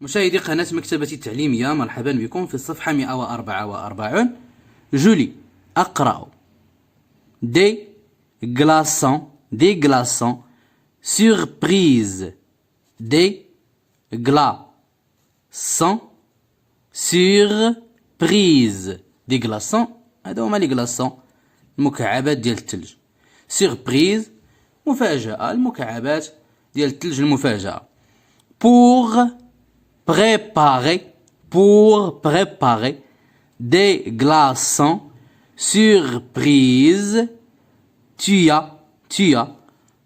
مشاهدي قناة مكتبة التعليمية، مرحبا بكم في الصفحة 144. جولي أقرأ des glaçons surprise des glaçons surprise des glaçons. هذا هما لي glaçons، المكعبات ديال الثلج. سيربريز مفاجأة، المكعبات ديال الثلج المفاجأة. pour préparer des glaçons surprise, tu as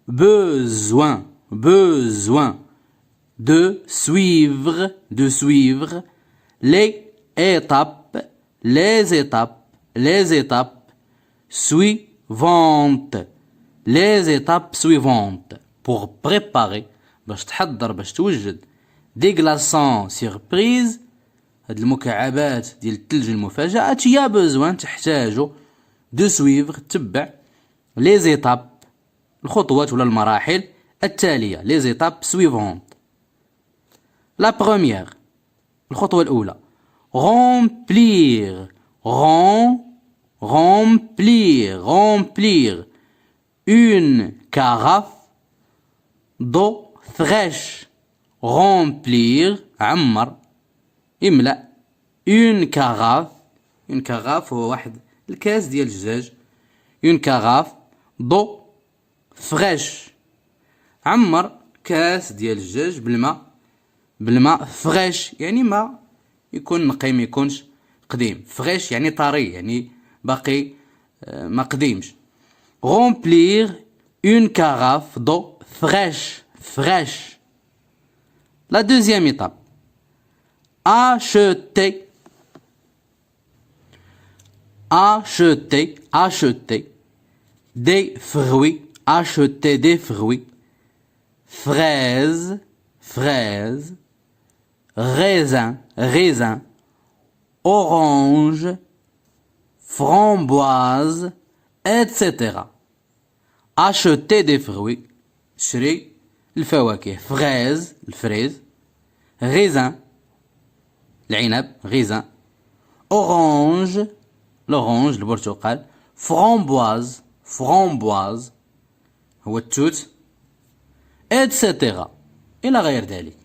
besoin de suivre les étapes suivantes. Les étapes suivantes pour préparer باش تحضر باش توجد دي glaçons surprise، هاد المكعبات ديال الثلج المفاجأة. تيا بوزوان تحتاجو دو سويفغ تتبع لي زيتاب الخطوات ولا المراحل التالية. لي زيتاب سويفونت. لا بروميير، الخطوة الأولى remplir une carafe d'eau fraîche. remplir عمر املأ une carafe هو واحد الكاس ديال الزجاج. une carafe d'eau fraîche، عمر كاس ديال الزجاج بالماء فريش، يعني ما يكون نقي ما يكونش قديم. فريش يعني طري، يعني باقي ما قديمش. remplir une carafe d'eau fraîche. La deuxième étape، acheter des fruits. acheter des fruits. fraises, raisins, oranges, framboises, etc. acheter des fruits، شري الفواكه. فريز الفريز، raisin العنب raisin، orange l'orange البرتقال، framboise هو التوت، etc. إلى غير ذلك.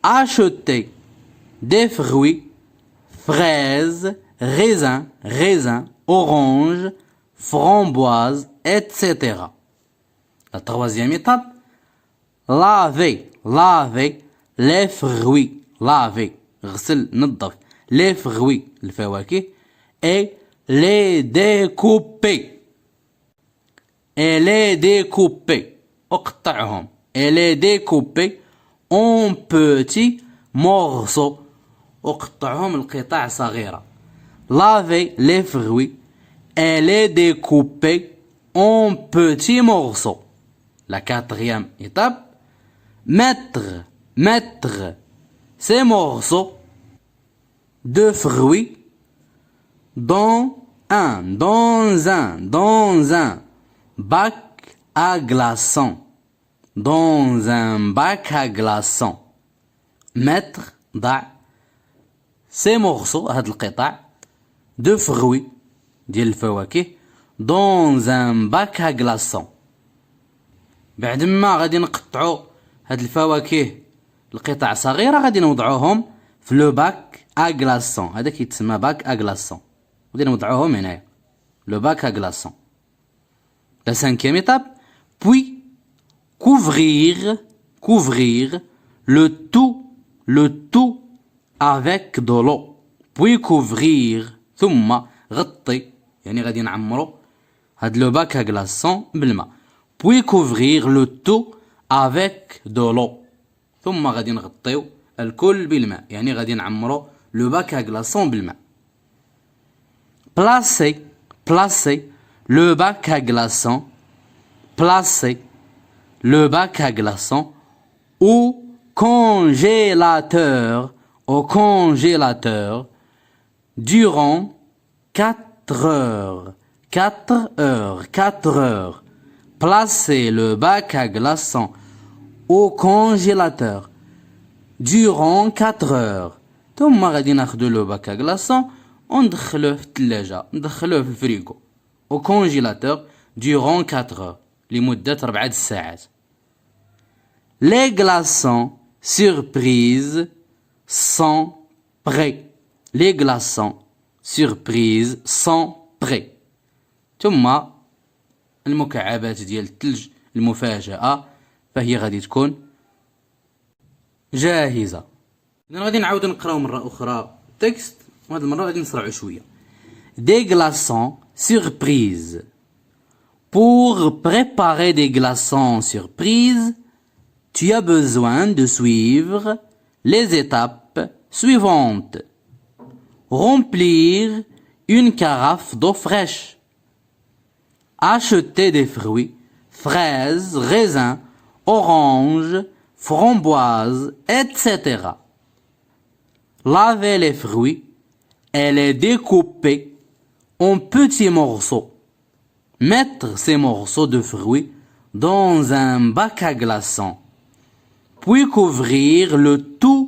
acheter des fruits fraises, raisins, orange, framboise, etc. La troisième étape، laver les fruits. غسل نظف les fruits الفواكه et les découper اقطعهم et les découper en petits morceaux، اقطعهم لقطع صغيرة. laver les fruits et les découper en petits morceaux. La quatrième étape، mettre ces morceaux de fruits dans un bac à glaçons. mettre ضع ces morceaux هاد القطع de fruits ديال الفواكه dans un bac à glaçons. بعد ما غادي نقطعوا هاد الفواكه القطع صغيرة غادي نوضعوهم في لو باك ا غلاسون. هذا كيتسمى باك ا غلاسون، غادي نوضعوهم هنايا لو باك ا غلاسون. لا سانكيام ايتاب، puis couvrir le tout avec de l'eau. puis couvrir ثم غطي، يعني غادي نعمرو هاد لو باك ا غلاسون بالماء. puis couvrir le tout avec de l'eau، ثم غادي نغطيو الكل بالماء، يعني غادي نعمرو لو باك ا غلاسون بالماء. placer le bac à glaçons au congélateur durant 4 heures. Placer le bac à glaçons au congélateur durant 4 heures. ثم غادي ناخدو لو باك غلاسون وندخلوه في الثلاجة، ندخلوه في الفريغو au congélateur durant 4 heures لمدة 4 ساعات. Les glaçons surprises sont prêts. Les glaçons surprises sont prêts. ثم المكعبات ديال الثلج المفاجأة فهي غادي تكون جاهزة. إذن غادي نعاود نقراو مرة أخرى التكست، وهاد المرة غادي نسرعو شوية. Des glaçons surprises. Pour préparer des glaçons surprises, tu as besoin de suivre les étapes suivantes. Remplir une carafe d'eau fraîche. Acheter des fruits, fraises, raisins, oranges, framboises, etc. Laver les fruits et les découper en petits morceaux. Mettre ces morceaux de fruits dans un bac à glaçons. Puis couvrir le tout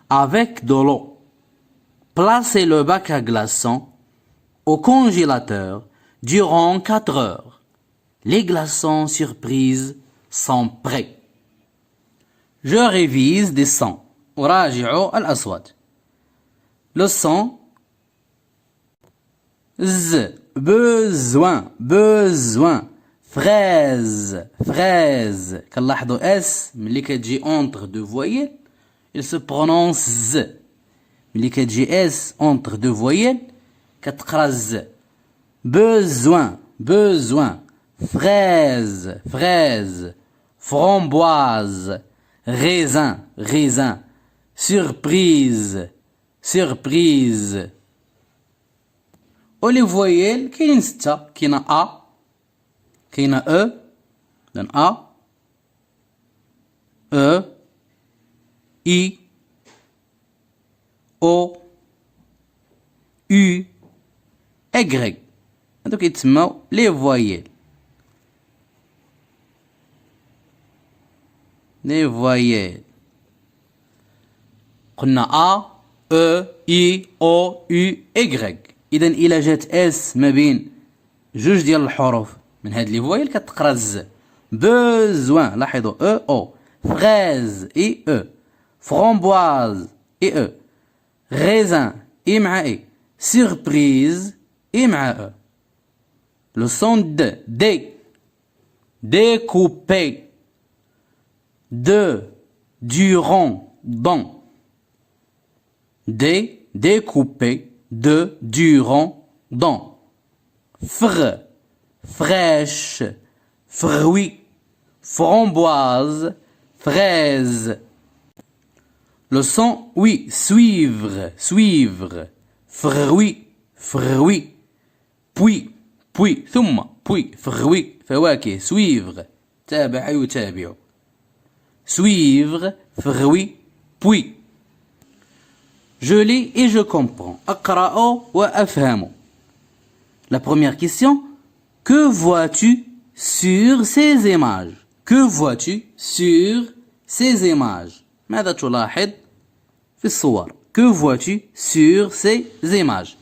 avec de l'eau. Placer le bac à glaçons au congélateur durant 4 heures. Les glaçons surprises sont prêts. Je révise des sons. أراجع الأصوات. Le son Z, besoin, besoin. Fraise, fraise. كنلاحظوا S ملي كتجي entre deux voyelles il se prononce Z. ملي كتجي S entre deux voyelles كتقرا Z. Besoin, besoin. Fraise, fraise. Framboise. Raisin, raisin. Surprise, surprise. ولي فويل كاين 6. كاينه A، كاينه E، إذن A E I O U Y. هادو كيتسماو لي فويل. لي فويل قلنا A E I O U Y. إذا إلا جات اس ما بين جوج ديال الحروف من هاد لي فويل كتقرا ز. بوزوان لاحظوا او او. فغاز اي او. فرومبواز اي او. غيزان اي مع اي. سيربريز اي مع او. لو سون د دي. découper. De durant dans. Découper. De durant dans. Fr, fraîche, fruits, framboise, fraise. Le son oui, suivre, suivre. Fruits, fruits. Puis, puis, ثم, puis, fruits, فواكه, suivre. تابع يتابع. Suivre, fruits, puis. Je lis et je comprends. أقرأ وأفهم. La première question. Que vois-tu sur ces images? Que vois-tu sur ces images? ماذا تلاحظ في الصور؟ Que vois-tu sur ces images?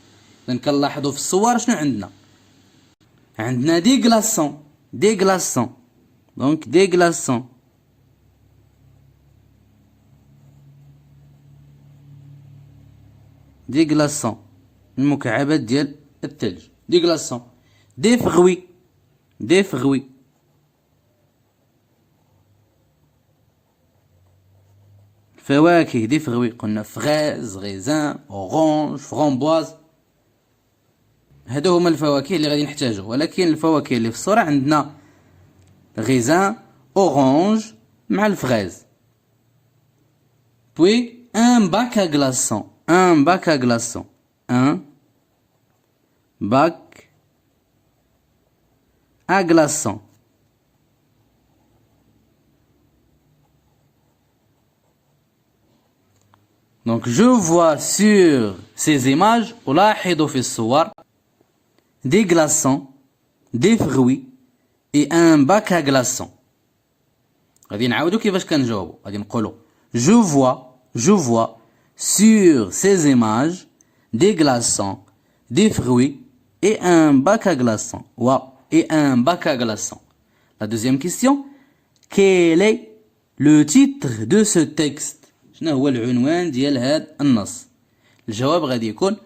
إذن كنلاحظوا في الصور شنو عندنا؟ عندنا des glaçons. Des glaçons. Donc des glaçons. Des glaçons. المكعبات ديال الثلج. Des glaçons. Des fruits. Des fruits. فواكه. Des fruits. قلنا fraises, raisins, orange, framboise. هادو هما الفواكه اللي غادي نحتاجو، ولكن الفواكه اللي في الصورة عندنا raisin, orange مع الفراise. Puis un bac à glaçons. Un bac à glaçons. Un bac à glaçons. Donc je vois sur ces images ألاحظ في الصور des glaçons, des fruits et un bac à glaçons. غادي نعاودو كيفاش كنجاوبو. غادي نقولو je vois je vois sur ces images des glaçons, des fruits et un bac à glaçons. Et un bac à glaçons. La deuxième question, quel est le titre de ce texte؟ شنو هو العنوان ديال هذا النص؟ الجواب غادي يكون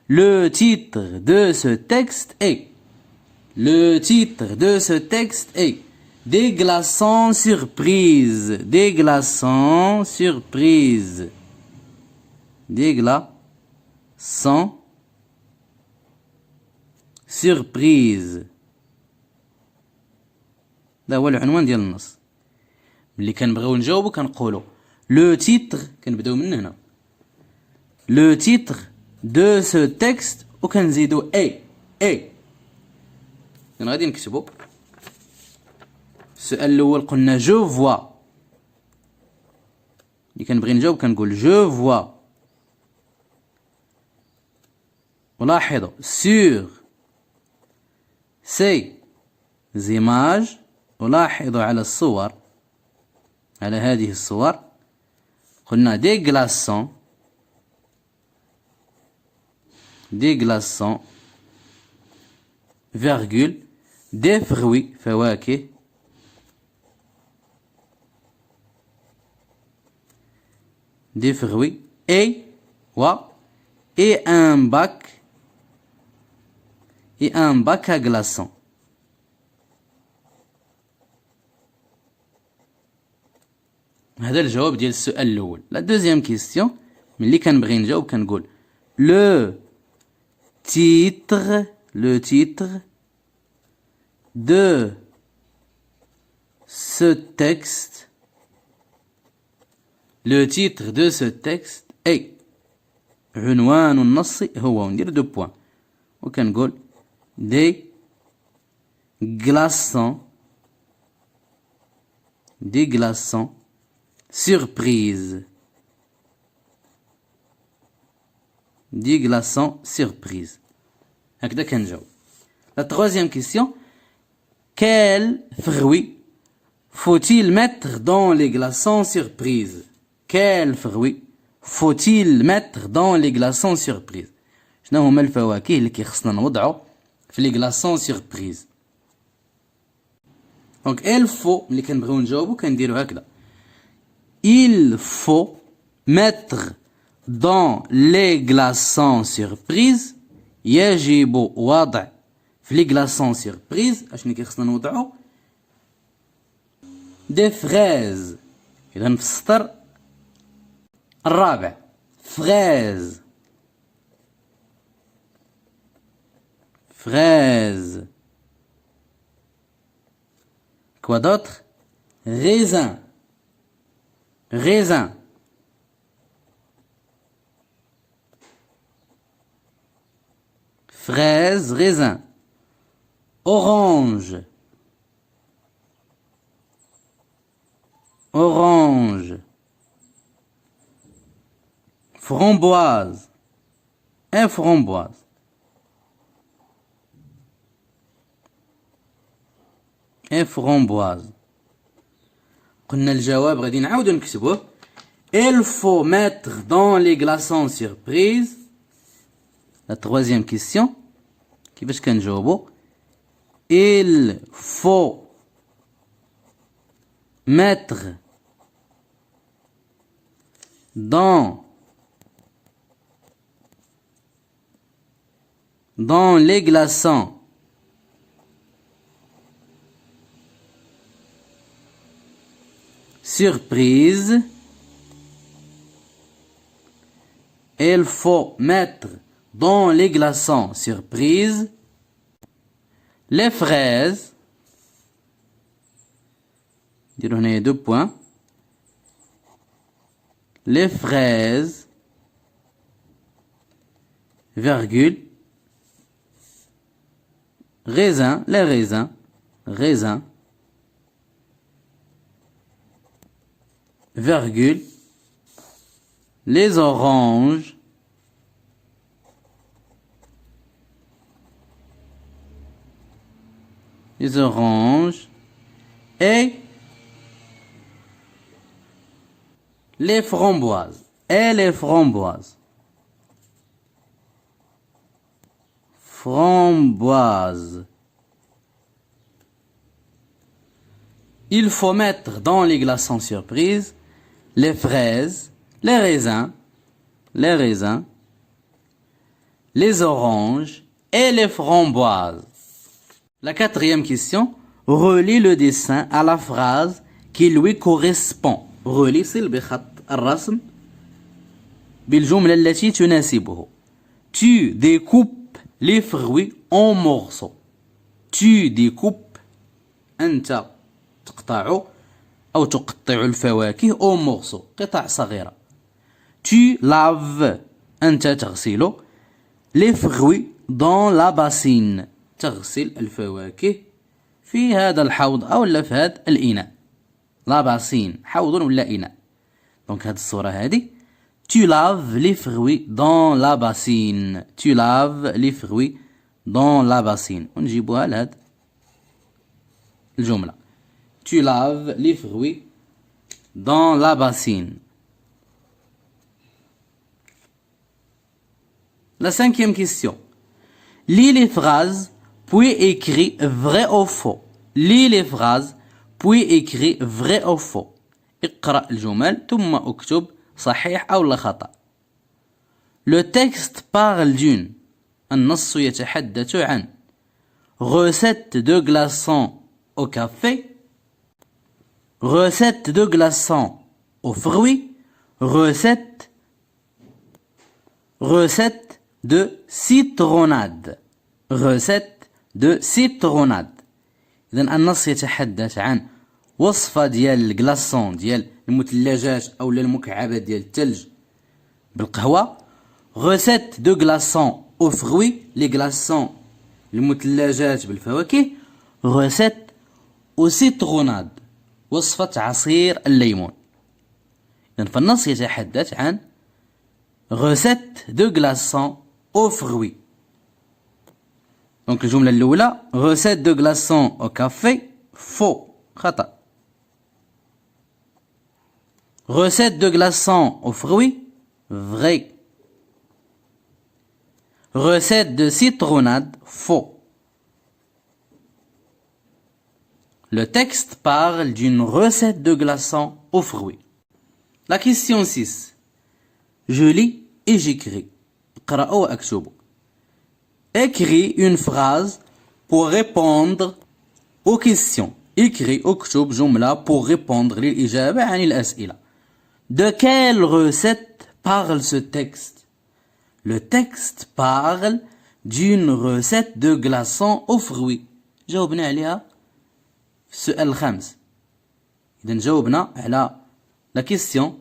le titre de ce texte est le titre de ce texte est des glaçons surprises, des glaçons surprises, des glaçons surprises. هذا هو العنوان ديال النص. ملي كنبغيو نجاوبو كنقولو لو تيتر، كنبداو من هنا لو تيتر دو سو تكست وكنزيدو اي غادي نكتبو. السؤال الاول قلنا جو فوا، ملي كنبغي نجاوب كنقول جو فوا. ولاحظوا sur ces images، ولاحظوا على الصور، على هذه الصور قلنا des glaçons virgule des fruits فواكه des fruits et un bac à glaçons. هذا الجواب ديال السؤال الاول. لا دوزيام كيستيون ملي كنبغي نجاوب كنقول لو titre de ce texte est عنوان النص هو، وندير دو بوان وكنقول des glaçons surprise. Des glaçons surprise. هكذا كنجاوب. La troisième question, quel fruit faut-il mettre dans les glaçons surprise? Quel fruit faut-il mettre dans les glaçons surprise? شنو هما الفواكه اللي كيخصنا نوضعو في لي glaçons surprise؟ دونك il faut ملي كنبغيو نجاوبو كنديرو هكذا. Il faut mettre dans les glaçons surprise، يجب وضع في لي glaçons surprise اشني كيخصنا نوضعو des fraises. اذا في السطر الرابع fraise quoi d'autre؟ raisin fraise raisin. orange framboise قلنا الجواب غادي نعاودو نكتبوه. il faut mettre dans les glaçons surprise. La troisième question كيفاش كنجاوبو؟ il faut mettre dans les glaçons surprise. Il faut mettre dans les glaçons surprise les fraises. نديرو هنايا دو بوان. les fraises virgule raisin les raisins virgule les oranges et les framboises. et les framboises. Framboises. Il faut mettre dans les glaçons surprise les fraises, les raisins, les oranges et les framboises. La quatrième question, relie le dessin à la phrase qui lui correspond. relie صل بخط الرسم بالجملة التي تناسبه. Tu découpes les fruits en morceaux. Tu découpes أنت تقطع أو تقطع الفواكه en morceaux قطع صغيرة. Tu laves أنت تغسل les fruits dans la bassine تغسل الفواكه في هذا الحوض أو في هذا الإناء. لا باسين حوض ولا إناء. دونك هذه الصورة هذه tu laves les fruits dans la bassine. Tu laves les fruits dans la bassine. ونجيبوها لهاد الجملة. Tu laves les fruits dans la bassine. La cinquième question. Lis les phrases puis écris vrai ou faux. Lis les phrases puis écris vrai ou faux. اقرأ الجمل ثم اكتب صحيح أو لا خطأ. Le texte parle d'une. النص يتحدث عن recette de glaçons au café, recette de glaçons aux fruits, recette de citronnade. recette de citronnade. إذن النص يتحدث عن وصفة ديال الكلاصون ديال المثلجات أو المكعبات ديال الثلج بالقهوة. recette de glaçons aux fruits. les glaçons المثلجات بالفواكه. recette au citronnade. وصفة عصير الليمون. إذن فالنص يتحدث عن recette de glaçons aux fruits. دونك الجملة الأولى recette de glaçons au café faux خطأ. recette de glaçons aux fruits vrai. recette de citronnade faux. Le texte parle d'une recette de glaçons aux fruits. La question 6. Je lis et j'écris. اقرأ وأكتب. Écris une phrase pour répondre aux questions. Écris اكتب جملة pour répondre للإجابة عن الأسئلة. De quelle recette parle ce texte? Le texte parle d'une recette de glaçons aux fruits. جاوبنا عليها في السؤال الخامس. إذا جاوبنا على la question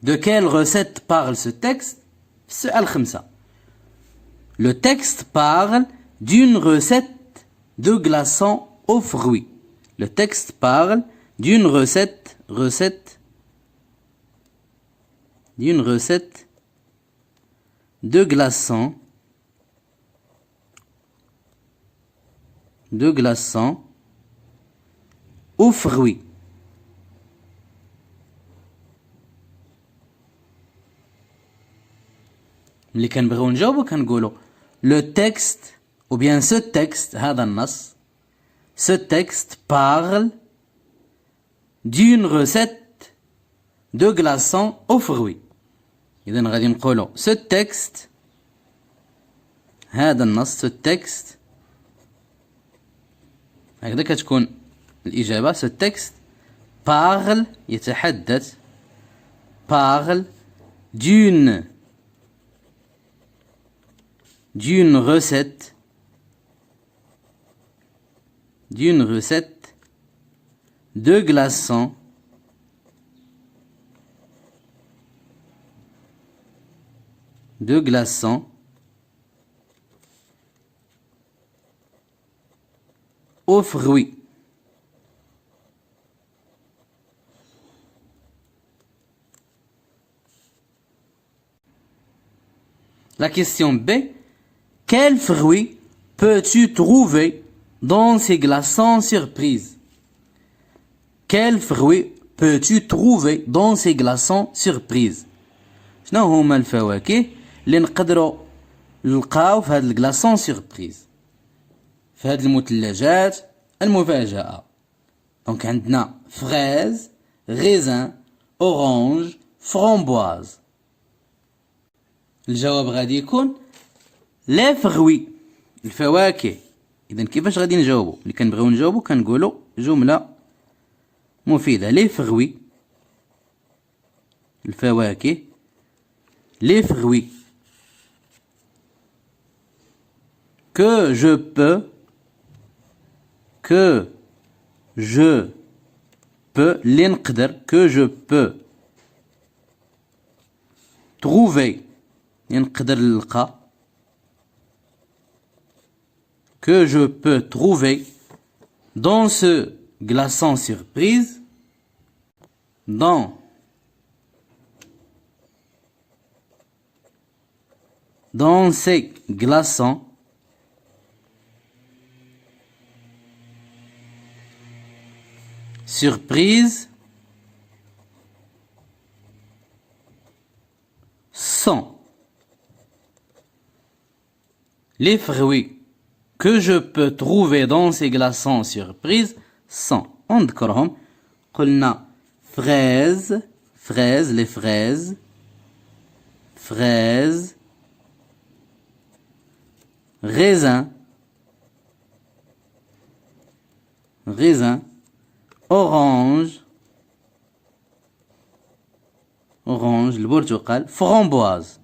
de quelle recette parle ce texte في السؤال الخامسة. Le texte parle d'une recette de glaçons aux fruits. Le texte parle d'une recette de glaçons aux fruits. اللي كنبغيو نجاوبو كنقولو le texte ou bien ce texte هذا النص ce texte parle d'une recette de glaçons aux fruits. إذن غادي نقولو ce texte هذا النص ce texte هكذا كتكون الإجابة ce texte parle يتحدث parle d'une recette de glaçons aux fruits. La question B. Quels fruits peux-tu trouver dans ces glaçons surprises? Quels fruits peux-tu trouver dans ces glaçons surprises? شنو هما الفواكه اللي نقدروا نلقاو في هاد الكلاصون سيربريز، في هاد المثلجات المفاجأة؟ دونك عندنا فريز، غيزان، اورانج، فرومبواز. الجواب غادي يكون لي فغوي، الفواكه. اذا كيفاش غادي نجاوبوا؟ اللي كنبغيو نجاوبوا كنقولوا جمله مفيده. لي فغوي، الفواكه، لي فغوي. que je peux اللي نقدر que je peux trouver اللي نقدر نلقى que je peux trouver dans ce glaçon surprise, dans ces glaçons surprise sont les fruits que je peux trouver dans ces glaçons surprises sont. نذكرهم. قلنا fraises, les fraises, raisin, orange, البرتقال، framboise.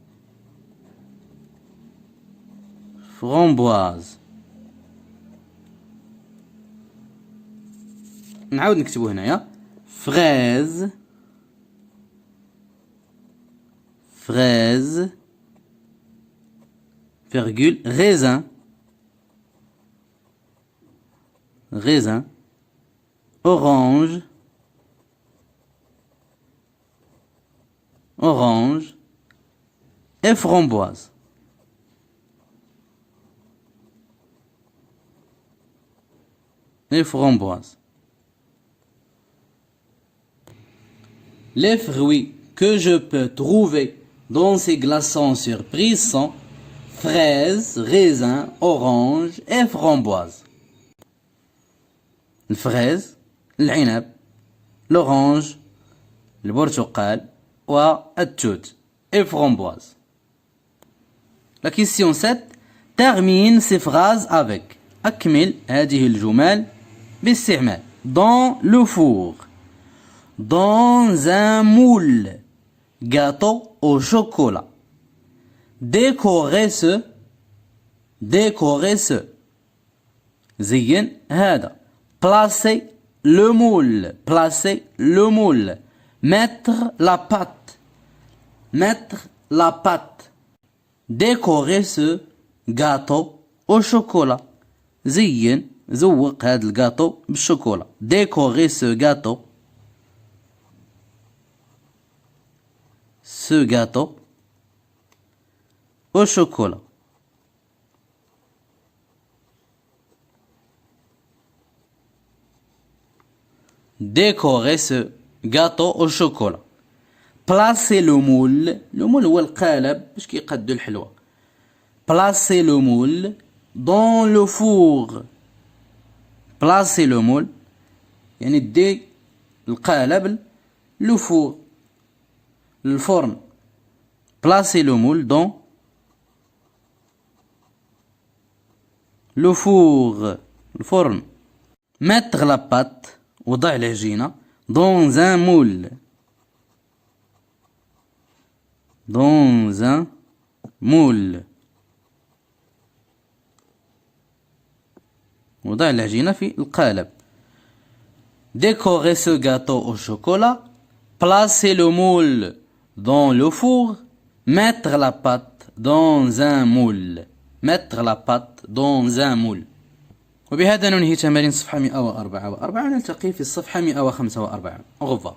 نعاود نكتبو هنايا fraise, virgule, raisin, orange, et framboise. Les fruits que je peux trouver dans ces glaçons surprises sont fraises, raisins, orange et framboise. الفراز، العنب، l'orange، البرتقال والتوت et framboise. La question 7. Termine ces phrases avec. أكمل هذه الجمل باستعمال dans le four, dans un moule, gâteau au chocolat, décorer ce, زين هذا, placer le moule, mettre la pâte, décorer ce gâteau au chocolat, زين زوق هذا الجاتو بالشوكولا. décorer ce gâteau au chocolat. décorer ce gâteau au chocolat. placer le moule هو القالب باش كيقادو الحلوى. placer le moule dans le four. placer le moule يعني دي القالب le four, الفرن. placer le moule dans le four, الفرن. mettre la pâte, وضع العجينة dans un moule, وضع العجينة في القالب. décorer ce gâteau au chocolat, placer le moule dans le four, mettre la pâte dans un moule, وبهذا ننهي تمارين الصفحة 144 ونلتقي في الصفحة 145. Au revoir.